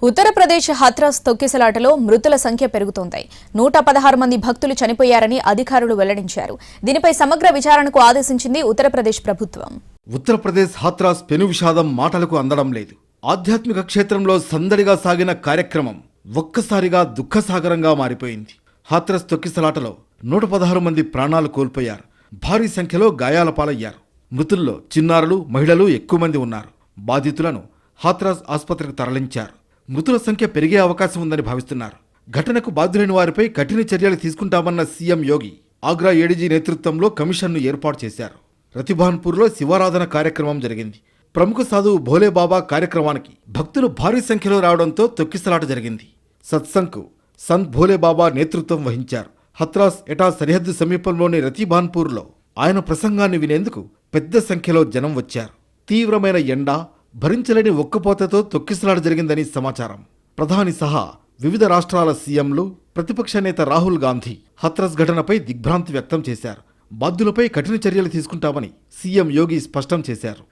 ఉత్తరప్రదేశ్ హత్రాస్ తొక్కిసలాటలో మృతుల సంఖ్య పెరుగుతోంది. 116 మంది భక్తులు చనిపోయారని అధికారులు వెల్లడించారు. దీనిపై సమగ్ర విచారణకు ఆదేశించింది ఉత్తరప్రదేశ్ ప్రభుత్వం. ఉత్తరప్రదేశ్ హత్రాస్ పెను విషాదం మాటలకు అందడం లేదు. ఆధ్యాత్మిక క్షేత్రంలో సందడిగా సాగిన కార్యక్రమం ఒక్కసారిగా దుఃఖసాగరంగా మారిపోయింది. హత్రాస్ తొక్కిసలాటలో 116 మంది ప్రాణాలు కోల్పోయారు. భారీ సంఖ్యలో గాయాల పాలయ్యారు. మృతుల్లో చిన్నారులు, మహిళలు ఎక్కువ మంది ఉన్నారు. బాధితులను హత్రాస్ ఆసుపత్రికి తరలించారు. మృతుల సంఖ్య పెరిగే అవకాశం ఉందని భావిస్తున్నారు. ఘటనకు బాధ్యులైన వారిపై కఠిన చర్యలు తీసుకుంటామన్న సీఎం యోగి ఆగ్రా ఏడీజీ నేతృత్వంలో కమిషన్ను ఏర్పాటు చేశారు. రతిబాన్పూర్లో శివారాధన కార్యక్రమం జరిగింది. ప్రముఖ సాధువు భోలేబాబా కార్యక్రమానికి భక్తులు భారీ సంఖ్యలో రావడంతో తొక్కిసలాట జరిగింది. సత్సంగ్కు సంత్ భోలేబాబా నేతృత్వం వహించారు. హత్రాస్ ఎటా సరిహద్దు సమీపంలోని రతిబాన్పూర్లో ఆయన ప్రసంగాన్ని వినేందుకు పెద్ద సంఖ్యలో జనం వచ్చారు. తీవ్రమైన ఎండ, భరించలేని ఒక్కపోతతో తొక్కిసలాట జరిగిందని సమాచారం. ప్రధాని సహా వివిధ రాష్ట్రాల సీఎంలు, ప్రతిపక్ష నేత రాహుల్ గాంధీ హత్రాస్ ఘటనపై దిగ్భ్రాంతి వ్యక్తం చేశారు. బాధ్యులపై కఠిన చర్యలు తీసుకుంటామని సీఎం యోగి స్పష్టం చేశారు.